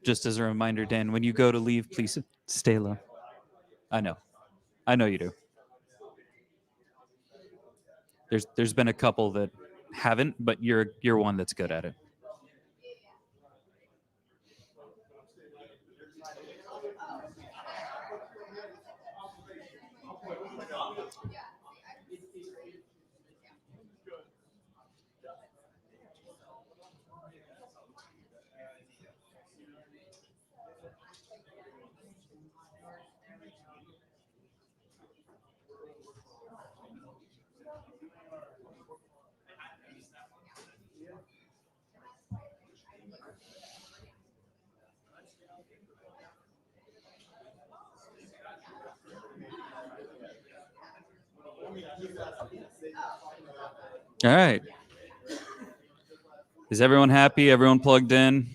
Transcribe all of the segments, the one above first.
just as a reminder, Dan, when you go to leave, please stay low. I know you do. There's been a couple that haven't, but you're one that's good at it. All right. Is everyone happy? Everyone plugged in?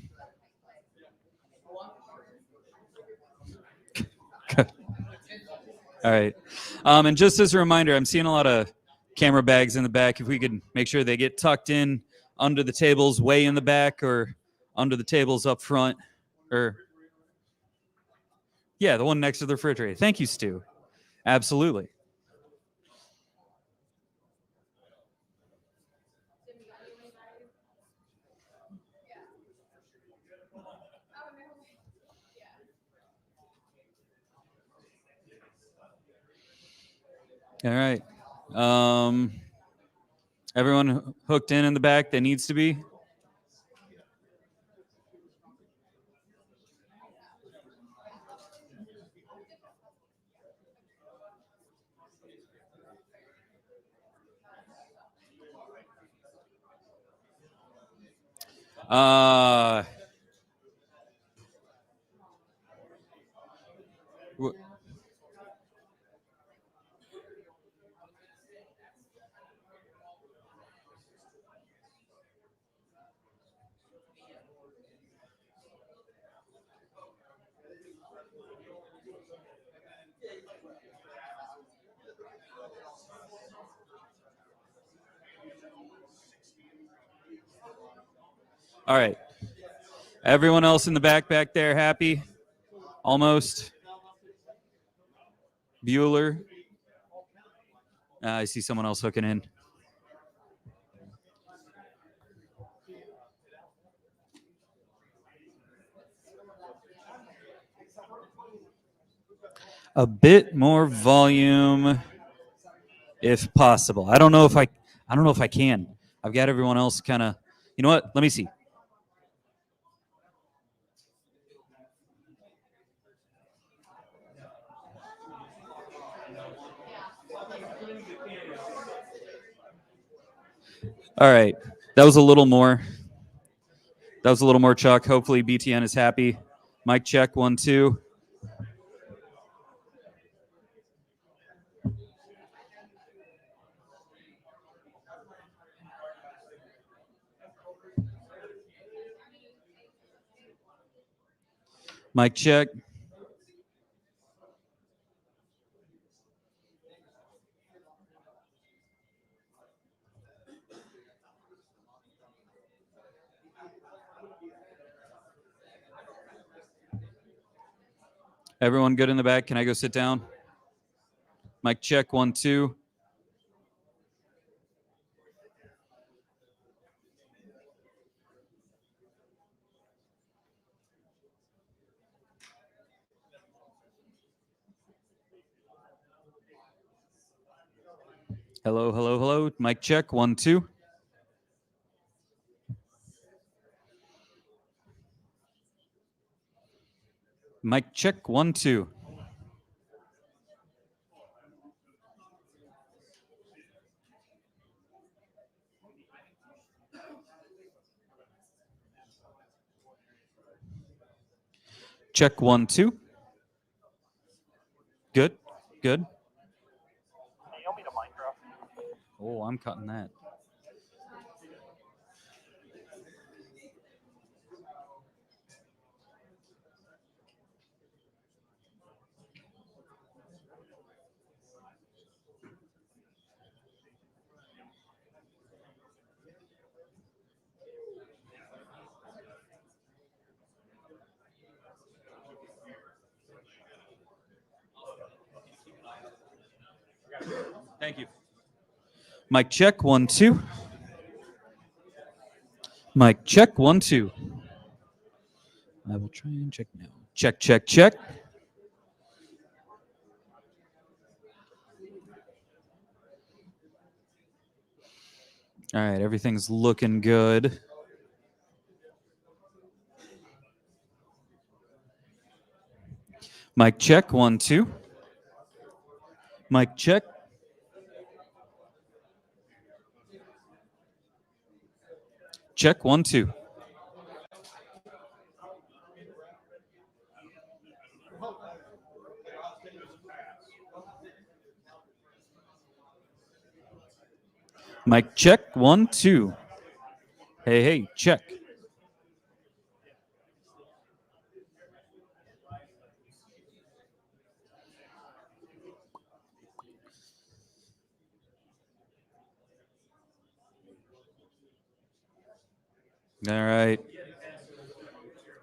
All right. And just as a reminder, I'm seeing a lot of camera bags in the back. If we could make sure they get tucked in under the tables way in the back or under the tables up front. Or, yeah, the one next to the refrigerator. Thank you, Stu. Absolutely. All right. Everyone hooked in the back that needs to be? All right. Everyone else in the back there happy? Almost. Bueller. I see someone else hooking in. A bit more volume, if possible. I don't know if I can. I've got everyone else kind of. You know what? Let me see. All right. That was a little more. Chuck. Hopefully BTN is happy. Mic check 1 2. Mic check. Everyone good in the back? Can I go sit down? Mic check 1 2. Hello, hello, hello. Mic check 1 2. Mic check 1 2. Check 1 2. Good. Good. Oh, I'm cutting that. Thank you. Mic check, 1, 2. Mic check, 1, 2. I will try and check now. Check, check, check. All right, everything's looking good. Mic check, 1, 2. Mic check. Check, 1, 2. Mic check, 1, 2. Hey, hey, check. All right.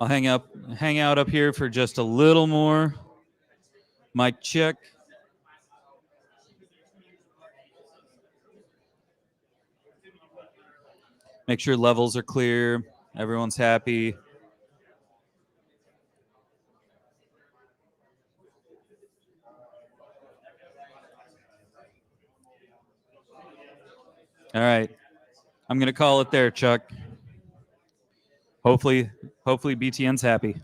I'll hang out up here for just a little more. Mic check. Make sure levels are clear. Everyone's happy. All right. I'm going to call it there, Chuck. Hopefully BTN's happy.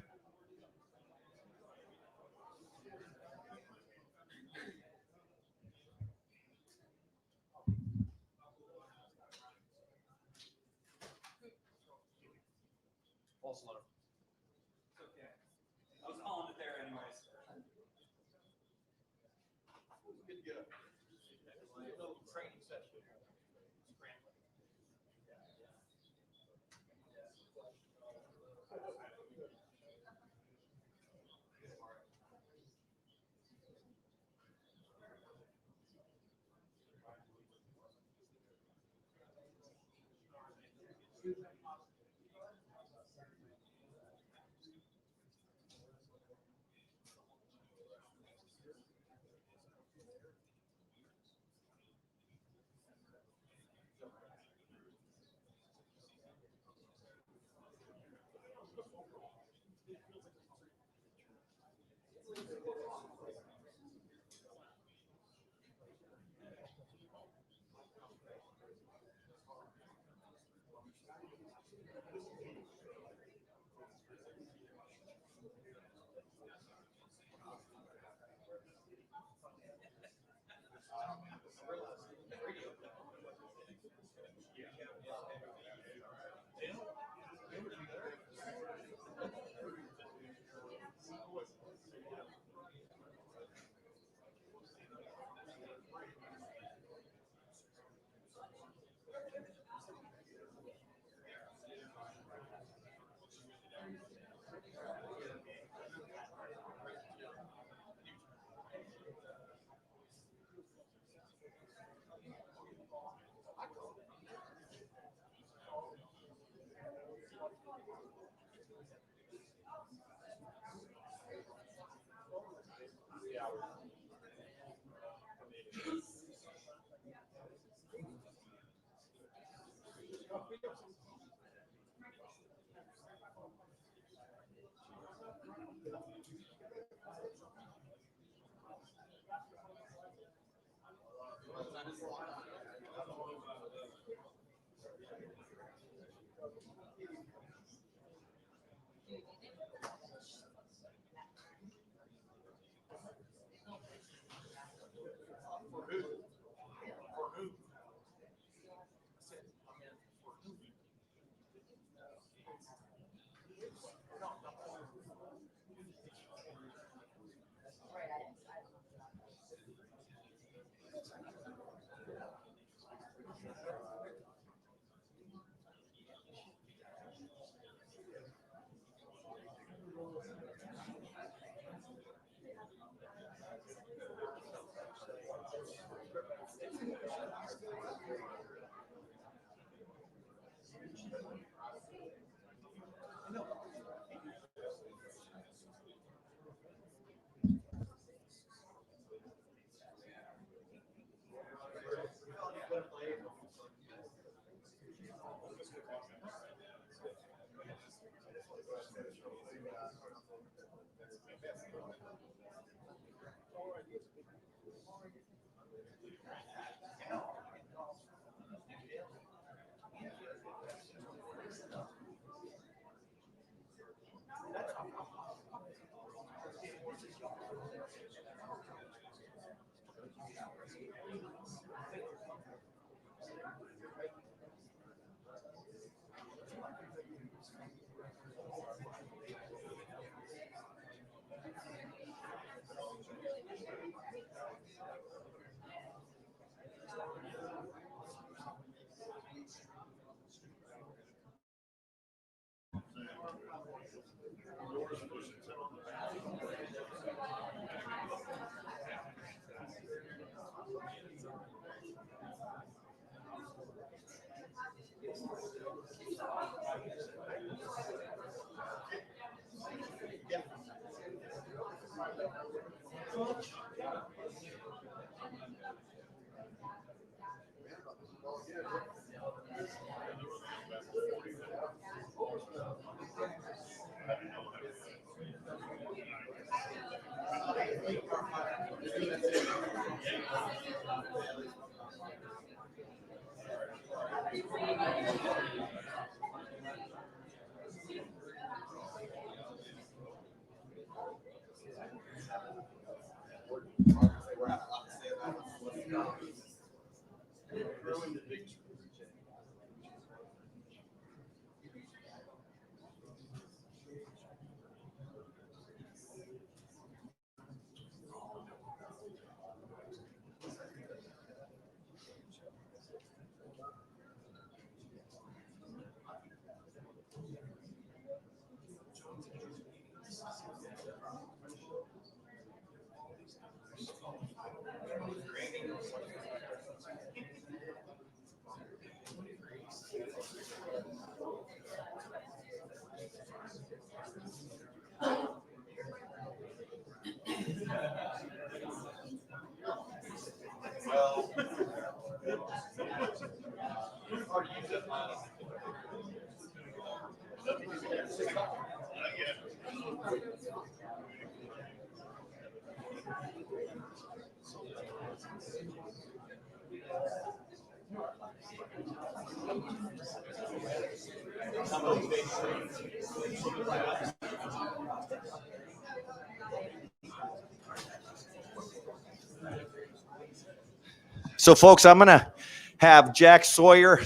So, folks, I'm going to have Jack Sawyer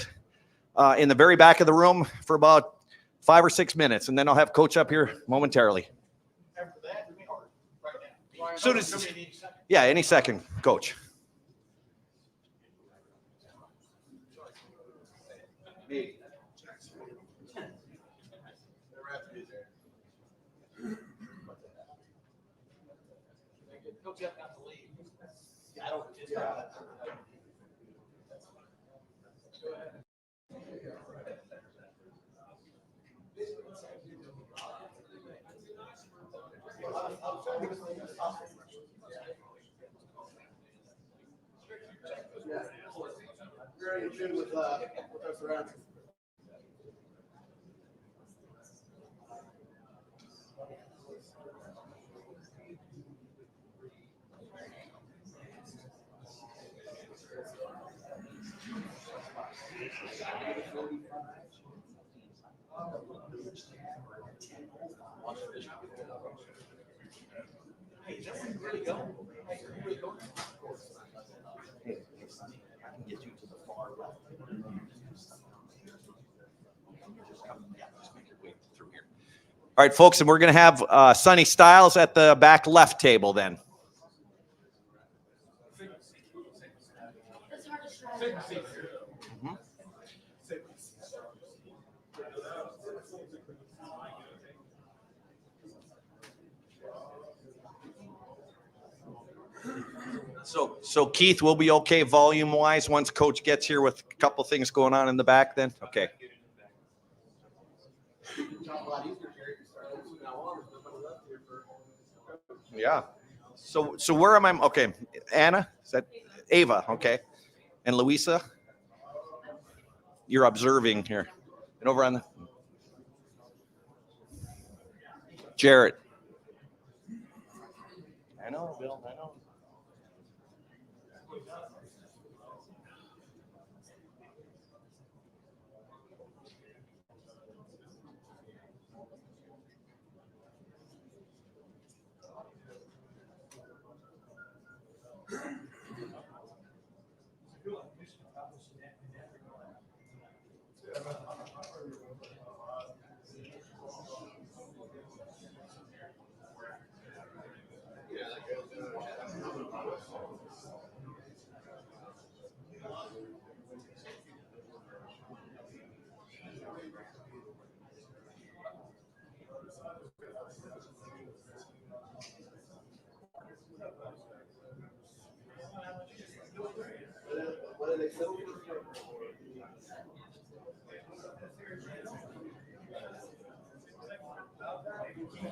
in the very back of the room for about 5 or 6 minutes, and then I'll have Coach up here momentarily. Soon as, yeah, any second, Coach. Very in tune with our surroundings. All right, folks, and we're going to have Sonny Styles at the back left table then. Mm-hmm. So Keith will be okay volume-wise once Coach gets here with a couple things going on in the back then? Okay. Yeah. So where am I? Okay. Anna? Is that Ava? Okay. And Louisa? You're observing here. And over on the Jarrett. I know, Bill. I know.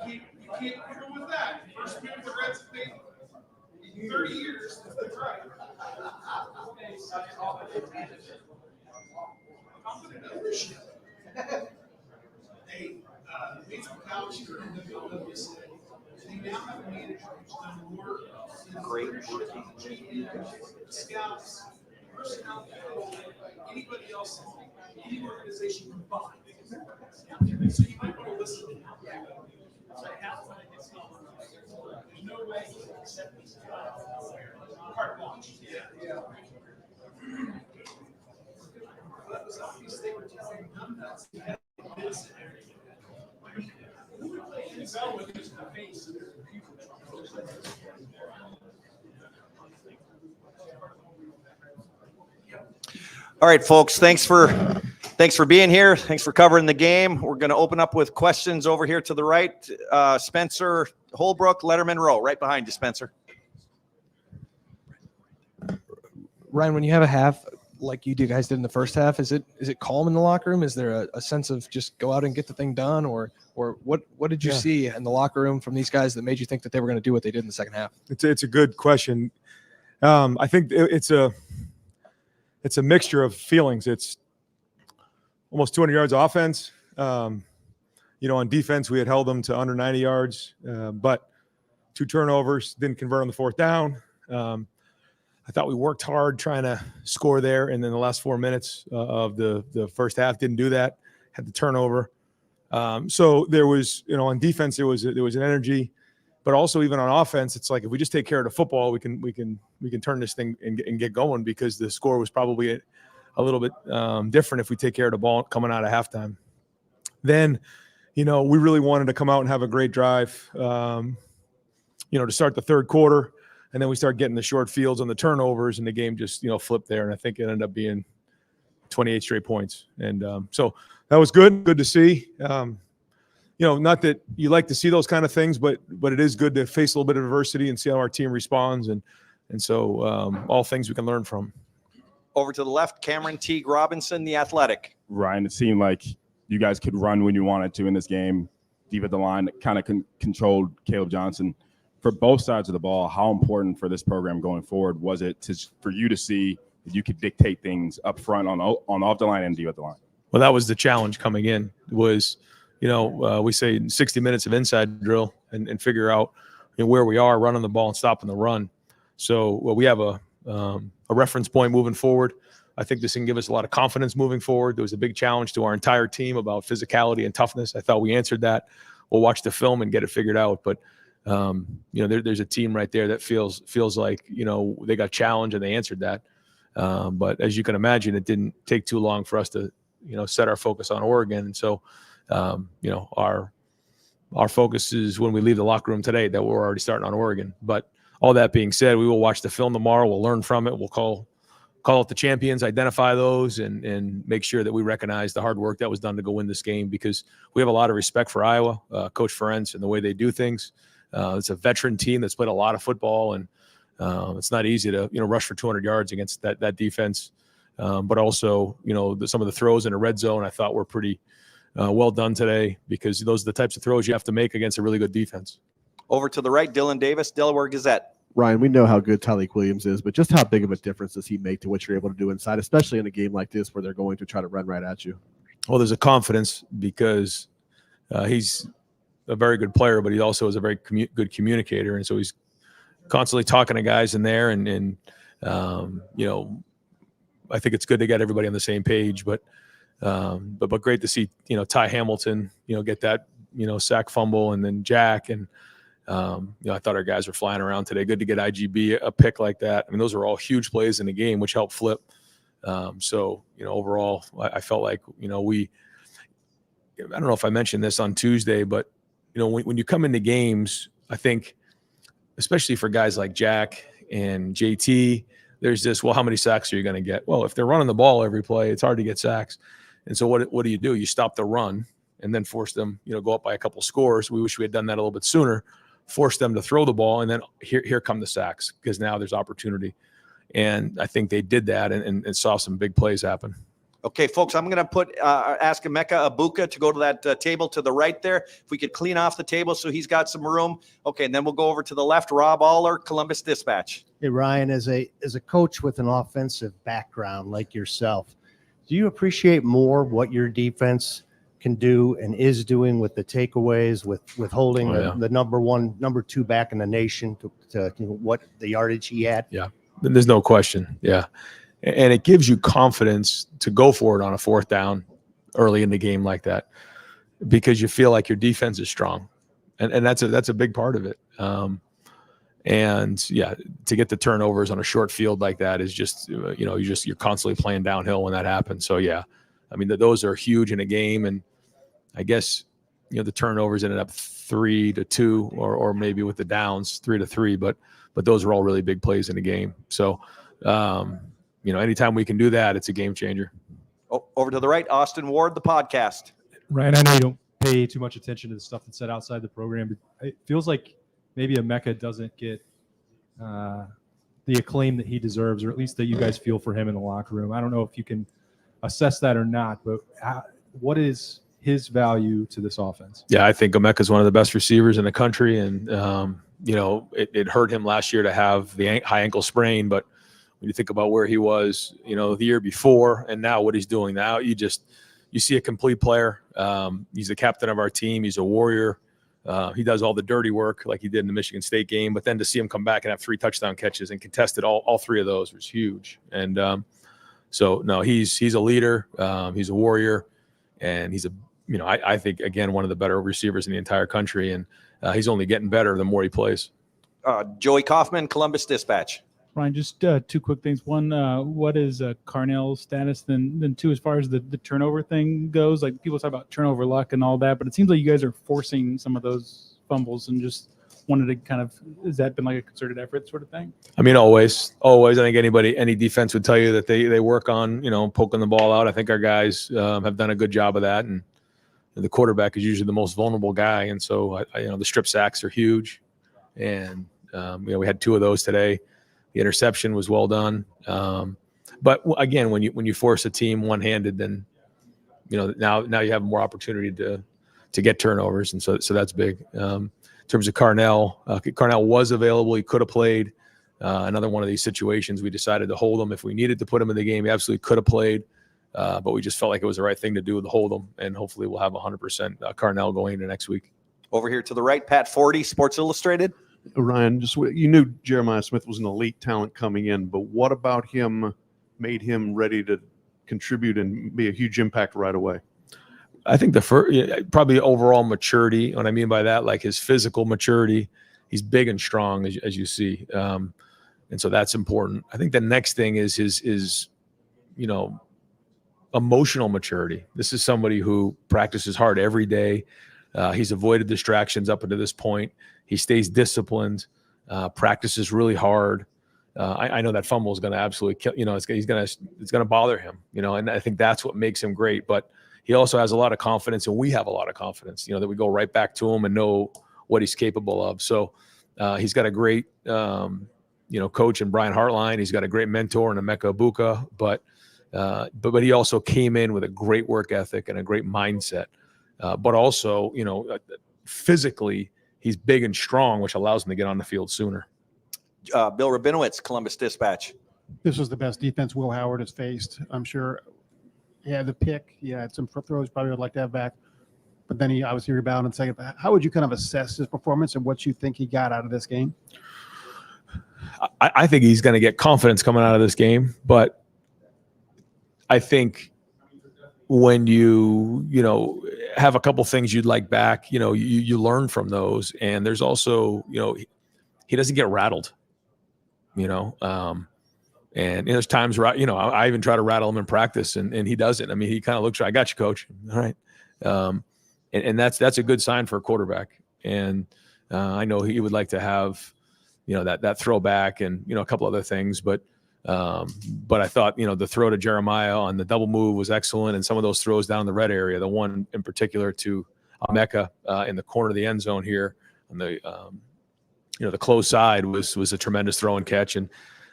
You can't go with that. First pick the Reds in 30 years. That's right. Confident ownership. Hey, Bates McCallum here in the said they now have a manager who's done more Great. scouts, personnel control, anybody else, any organization combined. So you might want to listen to him. There's no way he can accept these carte blanche. Yeah. That was obvious they were telling them nuts. They had this and everything. Who would play Denzel with his face of their computer? All right, folks. Thanks for being here. Thanks for covering the game. We're going to open up with questions over here to the right. Spencer Holbrook, Letterman Row, right behind you, Spencer. Ryan, when you have a half like you guys did in the first half, is it calm in the locker room? Is there a sense of just go out and get the thing done, or what did you see in the locker room from these guys that made you think that they were going to do what they did in the second half? It's a good question. I think it's a mixture of feelings. It's almost 200 yards of offense. On defense, we had held them to under 90 yards, but 2 turnovers, didn't convert on the fourth down. I thought we worked hard trying to score there, and then the last 4 minutes of the first half didn't do that. Had the turnover. So there was, on defense there was an energy, but also even on offense, it's like if we just take care of the football, we can turn this thing and get going, because the score was probably a little bit different if we take care of the ball coming out of halftime. Then, we really wanted to come out and have a great drive, to start the third quarter. And then we start getting the short fields on the turnovers, and the game just, flipped there. And I think it ended up being 28 straight points. And so that was good to see. Not that you like to see those kind of things, but it is good to face a little bit of adversity and see how our team responds. And so all things we can learn from. Over to the left, Cameron Teague Robinson, The Athletic. Ryan, it seemed like you guys could run when you wanted to in this game. Deep at the line, kind of controlled Caleb Johnson. For both sides of the ball, how important for this program going forward was it for you to see that you could dictate things up front on off the line and deep at the line? Well, that was the challenge coming in was, we say 60 minutes of inside drill and figure out where we are running the ball and stopping the run. So we have a reference point moving forward. I think this can give us a lot of confidence moving forward. There was a big challenge to our entire team about physicality and toughness. I thought we answered that. We'll watch the film and get it figured out. But there's a team right there that feels like, they got challenged and they answered that. But as you can imagine, it didn't take too long for us to, set our focus on Oregon. And so, our focus is when we leave the locker room today that we're already starting on Oregon. But all that being said, we will watch the film tomorrow. We'll learn from it. We'll call out the champions, identify those, and make sure that we recognize the hard work that was done to go win this game, because we have a lot of respect for Iowa, Coach Ferentz, and the way they do things. It's a veteran team that's played a lot of football, and it's not easy to rush for 200 yards against that defense. But also, some of the throws in a red zone I thought were pretty well done today, because those are the types of throws you have to make against a really good defense. Over to the right, Dylan Davis, Delaware Gazette. Ryan, we know how good Tyleik Williams is, but just how big of a difference does he make to what you're able to do inside, especially in a game like this where they're going to try to run right at you? Well, there's a confidence because he's a very good player, but he also is a very good communicator. And so he's constantly talking to guys in there. And I think it's good to get everybody on the same page, but great to see, Ty Hamilton, get that, sack fumble, and then Jack. And, I thought our guys were flying around today. Good to get IGB a pick like that. I mean, those are all huge plays in the game, which helped flip. So, overall, I felt like, I don't know if I mentioned this on Tuesday, but, when you come into games, I think, especially for guys like Jack and JT, there's this, well, how many sacks are you going to get? Well, if they're running the ball every play, it's hard to get sacks. And so what do? You stop the run and then force them, go up by a couple scores. We wish we had done that a little bit sooner, force them to throw the ball, and then here come the sacks, because now there's opportunity. And I think they did that and saw some big plays happen. Okay, folks, I'm going to ask Emeka Abuka to go to that table to the right there. If we could clean off the table so he's got some room. Okay, and then we'll go over to the left. Rob Aller, Columbus Dispatch. Hey, Ryan, as a coach with an offensive background like yourself, do you appreciate more what your defense can do and is doing with the takeaways, with holding the number one, number two back in the nation to what the yardage he had? Yeah, there's no question. Yeah. And it gives you confidence to go for it on a fourth down early in the game like that, because you feel like your defense is strong, and that's a big part of it. And yeah, to get the turnovers on a short field like that is just you're constantly playing downhill when that happens. So yeah, I mean those are huge in a game, and I guess the turnovers ended up 3-2 or maybe with the downs 3-3, but those are all really big plays in the game. So. Anytime we can do that, it's a game changer. Oh, over to the right, Austin Ward, the podcast. Ryan, I know you don't pay too much attention to the stuff that's said outside the program, but it feels like maybe Emeka doesn't get the acclaim that he deserves, or at least that you guys feel for him in the locker room. I don't know if you can assess that or not, but what is his value to this offense? Yeah, I think Emeka is one of the best receivers in the country, and it hurt him last year to have the high ankle sprain, but when you think about where he was, the year before and now what he's doing now, you see a complete player. He's the captain of our team. He's a warrior. He does all the dirty work like he did in the Michigan State game. But then to see him come back and have 3 touchdown catches and contested all 3 of those was huge. And so no, he's a leader. He's a warrior, and he's I think again one of the better receivers in the entire country. And he's only getting better the more he plays. Joey Kaufman, Columbus Dispatch. Ryan, just 2 quick things. One, what is Carnell's status? Then 2, as far as the turnover thing goes, like people talk about turnover luck and all that, but it seems like you guys are forcing some of those fumbles, and just wanted to kind of, has that been like a concerted effort sort of thing? I mean, always. I think any defense would tell you that they work on, poking the ball out. I think our guys have done a good job of that, and the quarterback is usually the most vulnerable guy. And so, the strip sacks are huge, and we had 2 of those today. The interception was well done. But again, when you force a team one-handed, then now you have more opportunity to get turnovers, and so that's big. In terms of Carnell was available. He could have played. Another one of these situations, we decided to hold him. If we needed to put him in the game, he absolutely could have played. But we just felt like it was the right thing to do to hold him, and hopefully we'll have 100% Carnell going into next week. Over here to the right, Pat Forty, Sports Illustrated. Ryan, you knew Jeremiah Smith was an elite talent coming in, but what about him made him ready to contribute and be a huge impact right away? I think probably overall maturity. What I mean by that, like his physical maturity, he's big and strong, as you see, and so that's important. I think the next thing is his emotional maturity. This is somebody who practices hard every day. He's avoided distractions up until this point. He stays disciplined, practices really hard. I know that fumble is going to absolutely kill. It's going to bother him. And I think that's what makes him great. But he also has a lot of confidence, and we have a lot of confidence. That we go right back to him and know what he's capable of. So he's got a great, coach in Brian Hartline. He's got a great mentor in Emeka Abuka. But he also came in with a great work ethic and a great mindset. But also, physically, he's big and strong, which allows him to get on the field sooner. Bill Rabinowitz, Columbus Dispatch. This was the best defense Will Howard has faced. I'm sure he had the pick. He had some throws probably would like to have back. But then he obviously rebounded second. How would you kind of assess his performance and what you think he got out of this game? I think he's going to get confidence coming out of this game. But I think when you have a couple things you'd like back, you learn from those. And there's also, he doesn't get rattled, and there's times where, I even try to rattle him in practice and he doesn't. I mean, he kind of looks, I got you, coach. All right. And that's a good sign for a quarterback. And I know he would like to have, that throwback and, a couple other things, but I thought, the throw to Jeremiah on the double move was excellent. And some of those throws down in the red area, the one in particular to Emeka in the corner of the end zone here on the close side was a tremendous throw and catch. And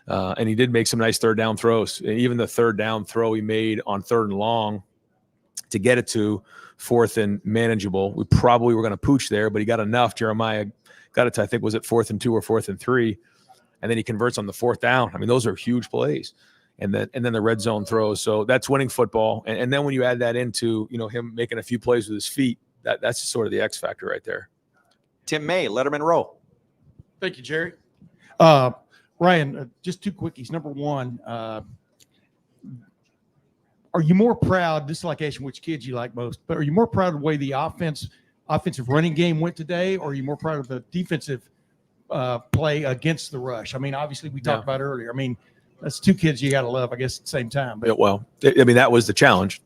And he did make some nice third down throws. And even the third down throw he made on 3rd and long to get it to 4th and manageable. We probably were going to pooch there, but he got enough. Jeremiah got it to, I think, was it 4th and 2 or 4th and 3. And then he converts on the 4th down. I mean, those are huge plays. And then the red zone throws. So that's winning football. And then when you add that into, him making a few plays with his feet, that's sort of the X factor right there. Tim May, Letterman Row. Thank you, Jerry. Ryan, just 2 quickies. Number one, are you more proud, this is like asking which kids you like most, but are you more proud of the way the offensive running game went today, or are you more proud of the defensive play against the rush? I mean, obviously we talked about earlier. I mean, that's 2 kids you got to love, I guess, at the same time. But that was the challenge.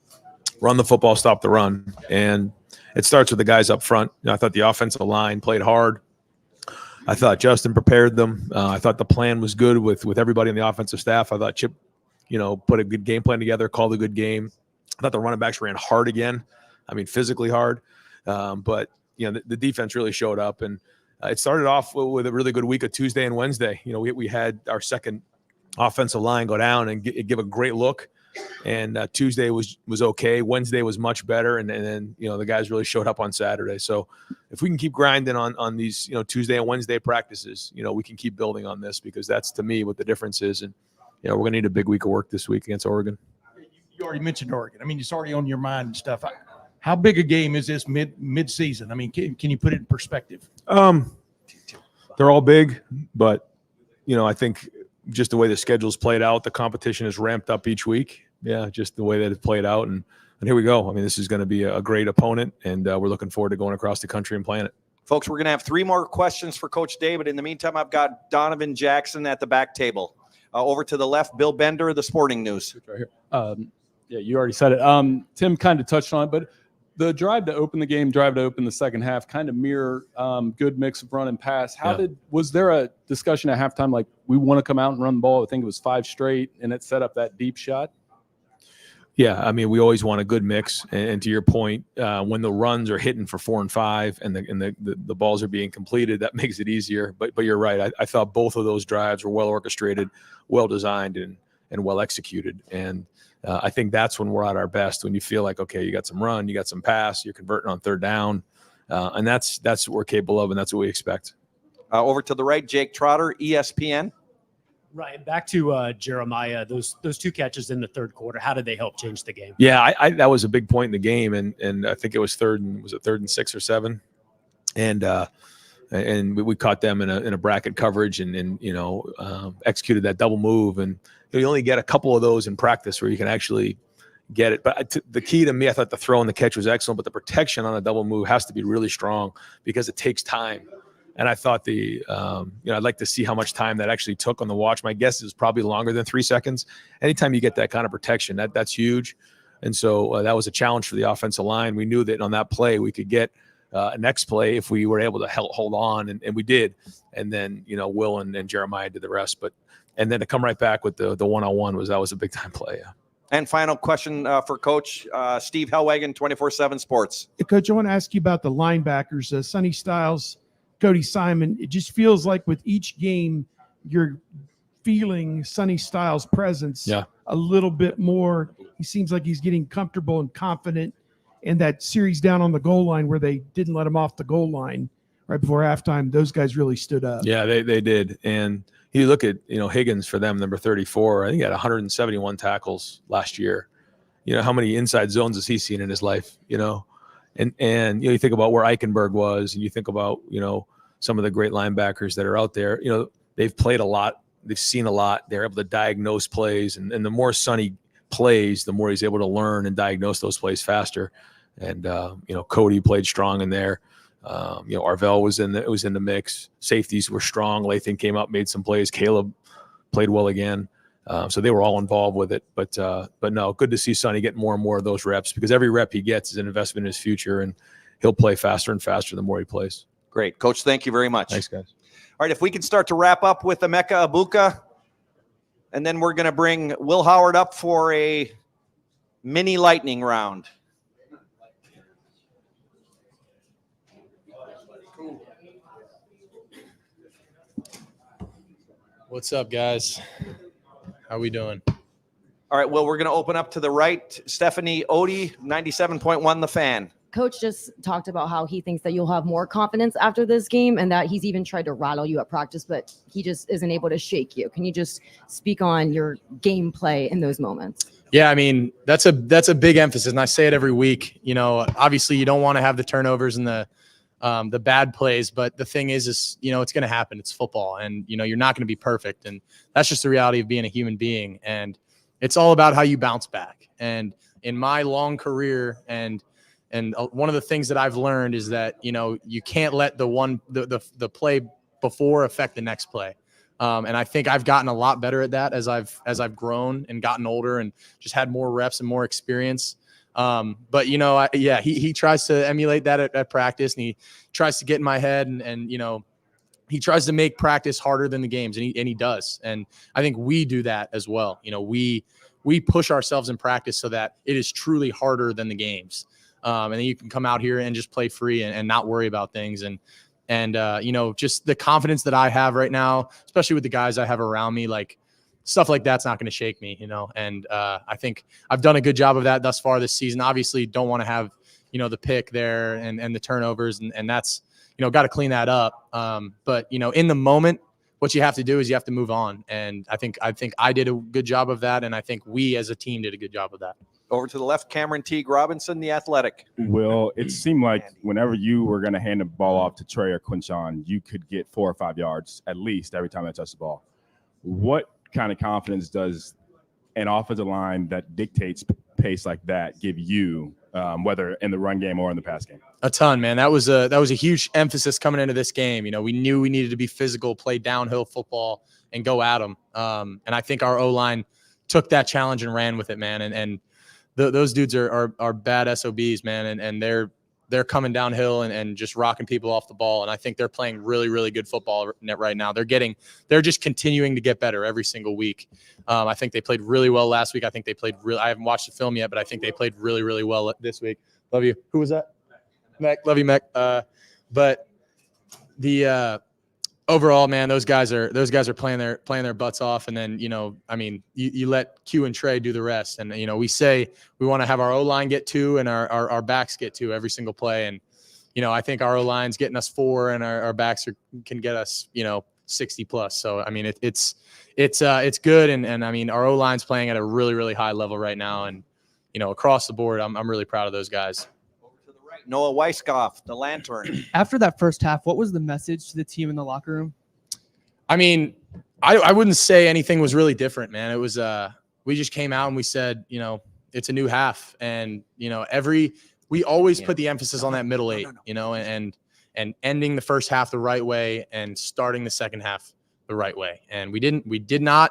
Run the football, stop the run. And it starts with the guys up front. I thought the offensive line played hard. I thought Justin prepared them. I thought the plan was good with everybody on the offensive staff. I thought Chip, put a good game plan together, called a good game. I thought the running backs ran hard again. I mean, physically hard. But the defense really showed up. And it started off with a really good week of Tuesday and Wednesday. We had our second offensive line go down and give a great look. And Tuesday was okay. Wednesday was much better. And then, the guys really showed up on Saturday. So if we can keep grinding on these, Tuesday and Wednesday practices, we can keep building on this, because that's, to me, what the difference is. And, we're going to need a big week of work this week against Oregon. You already mentioned Oregon. I mean, it's already on your mind and stuff. How big a game is this mid-season? I mean, can you put it in perspective? They're all big, but, I think just the way the schedule's played out, the competition is ramped up each week. Yeah, just the way that it played out. And here we go. I mean, this is going to be a great opponent, and we're looking forward to going across the country and playing it. Folks, we're going to have 3 more questions for Coach David. In the meantime, I've got Donovan Jackson at the back table. Over to the left, Bill Bender of the Sporting News. Right here. You already said it. Tim kind of touched on it, but the drive to open the game, drive to open the second half, kind of mirror good mix of run and pass. Was there a discussion at halftime like we want to come out and run the ball? I think it was 5 straight, and it set up that deep shot. Yeah, I mean, we always want a good mix. And to your point, when the runs are hitting for 4 and 5 and the balls are being completed, that makes it easier. But you're right. I thought both of those drives were well orchestrated, well designed, and well executed. And I think that's when we're at our best, when you feel like, okay, you got some run, you got some pass, you're converting on 3rd down. And that's what we're capable of, and that's what we expect. Over to the right, Jake Trotter, ESPN. Right. Back to Jeremiah, those 2 catches in the 3rd quarter, how did they help change the game? Yeah, that was a big point in the game, and I think it was 3rd and 6 or 7, and we caught them in a bracket coverage and executed that double move, and you only get a couple of those in practice where you can actually get it. But the key to me, I thought the throw and the catch was excellent, but the protection on a double move has to be really strong because it takes time. And I thought I'd like to see how much time that actually took on the watch. My guess is probably longer than 3 seconds. Anytime you get that kind of protection, that's huge. And so that was a challenge for the offensive line. We knew that on that play we could get a next play if we were able to hold on, and we did. And then Will and Jeremiah did the rest. And then to come right back with the one-on-one was a big time play. Yeah. And final question for Coach Steve Hellwagon, 24/7 Sports. Coach, I want to ask you about the linebackers, Sonny Styles, Cody Simon. It just feels like with each game, you're feeling Sonny Styles' presence a little bit more. He seems like he's getting comfortable and confident. And that series down on the goal line where they didn't let him off the goal line right before halftime, those guys really stood up. Yeah, they did. And you look at Higgins for them, number 34. I think he had 171 tackles last year. How many inside zones has he seen in his life? And you think about where Eichenberg was, and you think about some of the great linebackers that are out there. They've played a lot, they've seen a lot. They're able to diagnose plays, and the more Sonny plays, the more he's able to learn and diagnose those plays faster. And Cody played strong in there. Arvell was in the mix. Safeties were strong. Lathan came up, made some plays. Caleb played well again. So they were all involved with it. But no, good to see Sonny get more and more of those reps, because every rep he gets is an investment in his future, and he'll play faster and faster the more he plays. Great. Coach, thank you very much. Thanks, guys. All right, if we can start to wrap up with Emeka Abuka, and then we're going to bring Will Howard up for a mini lightning round. What's up, guys? How we doing? All right. Well, we're going to open up to the right. Stephanie Odie, 97.1 The Fan. Coach just talked about how he thinks that you'll have more confidence after this game and that he's even tried to rattle you at practice, but he just isn't able to shake you. Can you just speak on your gameplay in those moments? Yeah, I mean, that's a big emphasis, and I say it every week. You know, obviously you don't want to have the turnovers and the bad plays, but the thing is you know, it's going to happen. It's football, and you know, you're not going to be perfect, and that's just the reality of being a human being. And it's all about how you bounce back. And in my long career, and one of the things that I've learned is that, you know, you can't let the play before affect the next play. And I think I've gotten a lot better at that as I've grown and gotten older and just had more reps and more experience. But you know, he tries to emulate that at practice, and he tries to get in my head, and you know, he tries to make practice harder than the games, and he does. And I think we do that as well. You know, we push ourselves in practice so that it is truly harder than the games. And then you can come out here and just play free and not worry about things. And you know, just the confidence that I have right now, especially with the guys I have around me, like stuff like that's not going to shake me, you know. And I think I've done a good job of that thus far this season. Obviously, don't want to have, you know, the pick there and the turnovers, and that's, you know, got to clean that up. But you know, in the moment, what you have to do is you have to move on. And I think I did a good job of that, and I think we as a team did a good job of that. Over to the left, Cameron Teague Robinson, The Athletic. Will, it seemed like whenever you were going to hand the ball off to Trey or Quinshon, you could get 4 or 5 yards at least every time they touched the ball. What kind of confidence does an offensive line that dictates pace like that give you, whether in the run game or in the pass game? A ton, man. That was a huge emphasis coming into this game. You know, we knew we needed to be physical, play downhill football, and go at them. And I think our O-line took that challenge and ran with it, man. And those dudes are bad SOBs, man, and they're coming downhill and just rocking people off the ball. And I think they're playing really, really good football right now. They're just continuing to get better every single week. I think they played really well last week. I think they played I haven't watched the film yet, but I think they played really, really well this week. Love you. Who was that? Mac. Love you, Mac. But the overall, man, those guys are playing their butts off. And then, you know, I mean, you let Q and Trey do the rest. And, you know, we say we want to have our O-line get 2 and our backs get 2 every single play. And, you know, I think our O-line's getting us 4 and our backs can get us, you know, 60 plus. So, I mean, it's good. And I mean, our O-line's playing at a really, really high level right now. And, you know, across the board, I'm really proud of those guys. Noah Weiskopf, The Lantern. After that first half, what was the message to the team in the locker room? I mean, I wouldn't say anything was really different, man. It was we just came out and we said, you know, it's a new half, and you know, we always put the emphasis on that middle 8, you know, and ending the first half the right way and starting the second half the right way. And we did not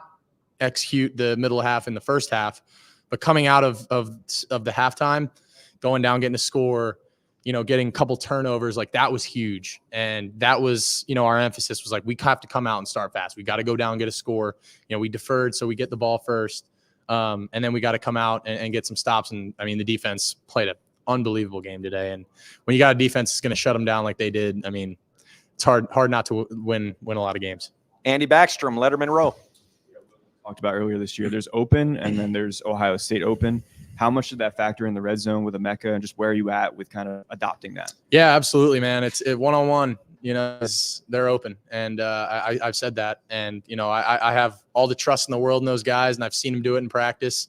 execute the middle half in the first half, but coming out of the halftime, going down, getting a score, you know, getting a couple turnovers, like that was huge. And that was, you know, our emphasis was like, we have to come out and start fast. We got to go down and get a score. You know, we deferred, so we get the ball first. And then we got to come out and get some stops. And I mean, the defense played an unbelievable game today. And when you got a defense that's going to shut them down like they did, I mean, it's hard not to win a lot of games. Andy Backstrom, Letterman Row. Talked about earlier this year, there's Open and then there's Ohio State Open. How much did that factor in the red zone with Emeka, and just where are you at with kind of adopting that? Yeah, absolutely, man. It's one-on-one, you know, they're open. And I've said that. And, you know, I have all the trust in the world in those guys, and I've seen them do it in practice.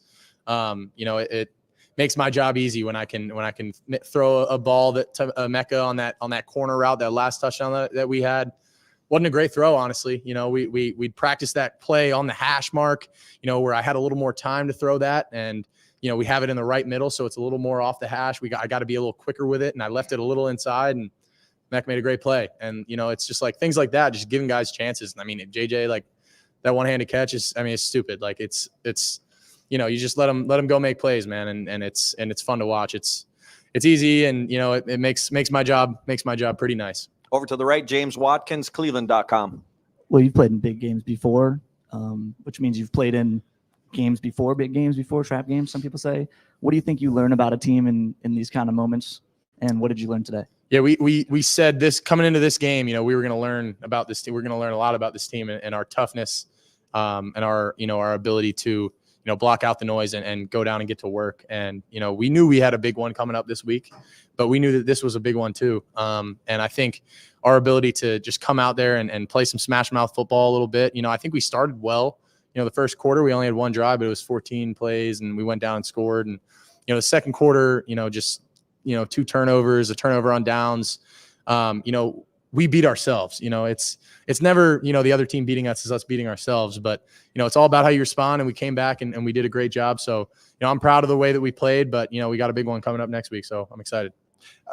You know, it makes my job easy when I can throw a ball to Emeka on that corner route, that last touchdown that we had. Wasn't a great throw, honestly. You know, we'd practice that play on the hash mark, you know, where I had a little more time to throw that. And, you know, we have it in the right middle, so it's a little more off the hash. I got to be a little quicker with it, and I left it a little inside, and Mac made a great play. And, you know, it's just like things like that, just giving guys chances. I mean, JJ, like that one-handed catch is, I mean, it's stupid. Like it's, you know, you just let them go make plays, man. And it's fun to watch. It's easy. And, you know, it makes my job pretty nice. Over to the right, James Watkins, Cleveland.com. Well, you've played in big games before, which means you've played in games before, big games before, trap games, some people say. What do you think you learn about a team in these kind of moments, and what did you learn today? Yeah, we said this coming into this game, you know, we were going to learn about this team. We're going to learn a lot about this team and our toughness and our ability to block out the noise and go down and get to work. And we knew we had a big one coming up this week, but we knew that this was a big one too. And I think our ability to just come out there and play some smash mouth football a little bit. I think we started well. The first quarter we only had one drive, but it was 14 plays, and we went down and scored. And the second quarter, just 2 turnovers, a turnover on downs. We beat ourselves. It's never the other team beating us, is us beating ourselves. But it's all about how you respond, and we came back and we did a great job. So I'm proud of the way that we played, but we got a big one coming up next week, so I'm excited.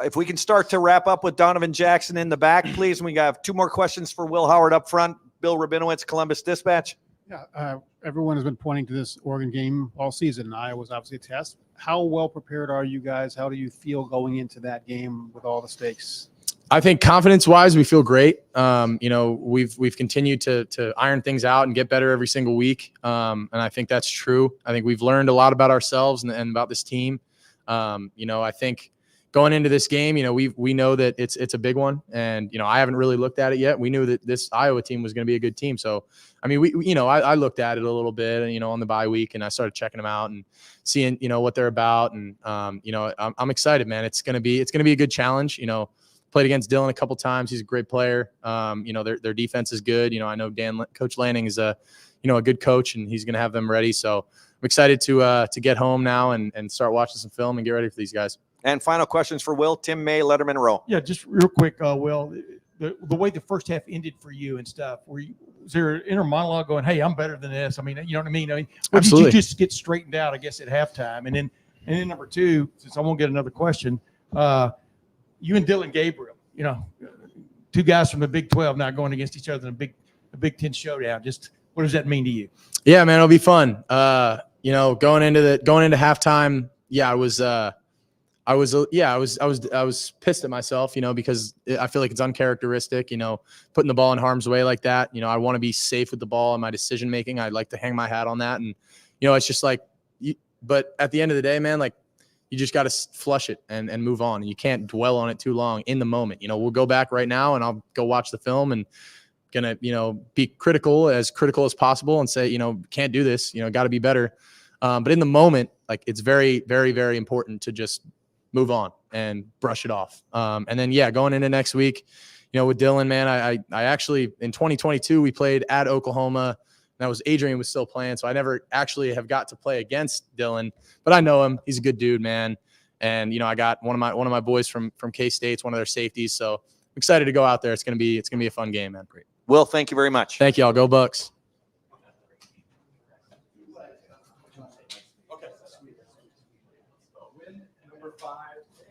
If we can start to wrap up with Donovan Jackson in the back, please. We got 2 more questions for Will Howard up front. Bill Rabinowitz, Columbus Dispatch. Yeah, everyone has been pointing to this Oregon game all season. Iowa's obviously a test. How well prepared are you guys? How do you feel going into that game with all the stakes? I think confidence-wise, we feel great. We've continued to iron things out and get better every single week, and I think that's true. I think we've learned a lot about ourselves and about this team. I think going into this game, we know that it's a big one, and I haven't really looked at it yet. We knew that this Iowa team was going to be a good team, so I mean, I looked at it a little bit, and on the bye week, and I started checking them out and seeing what they're about, and I'm excited, man. It's gonna be a good challenge. Played against Dylan a couple times. He's a great player. Their defense is good. I know Coach Lanning is a good coach, and he's going to have them ready. So I'm excited to get home now and start watching some film and get ready for these guys. And final questions for Will. Tim May, Letterman Row. Yeah, just real quick, Will. The way the first half ended for you and stuff, was there an inner monologue going, "Hey, I'm better than this"? I mean, you know what I mean? Or did you just get straightened out, I guess, at halftime? And then number 2, since I won't get another question, you and Dylan Gabriel, 2 guys from the Big 12 now going against each other in a Big 10 showdown. Just what does that mean to you? Yeah, man, it'll be fun. Going into halftime, I was pissed at myself, because I feel like it's uncharacteristic, putting the ball in harm's way like that. I want to be safe with the ball and my decision making. I'd like to hang my hat on that, and it's just like, but at the end of the day, man, like, you just got to flush it and move on. And you can't dwell on it too long in the moment. We'll go back right now and I'll go watch the film and gonna, be critical as possible and say, can't do this, got to be better. But in the moment, like, it's very, very, very important to just move on and brush it off. And then, going into next week, with Dylan, man, I actually, in 2022, we played at Oklahoma. That was Adrian was still playing, so I never actually have got to play against Dylan, but I know him. He's a good dude, man. And I got one of my boys from K-State's one of their safeties, so I'm excited to go out there. It's gonna be a fun game, man. Great. Will, thank you very much. Thank y'all. Go Bucks. Okay. Number 5.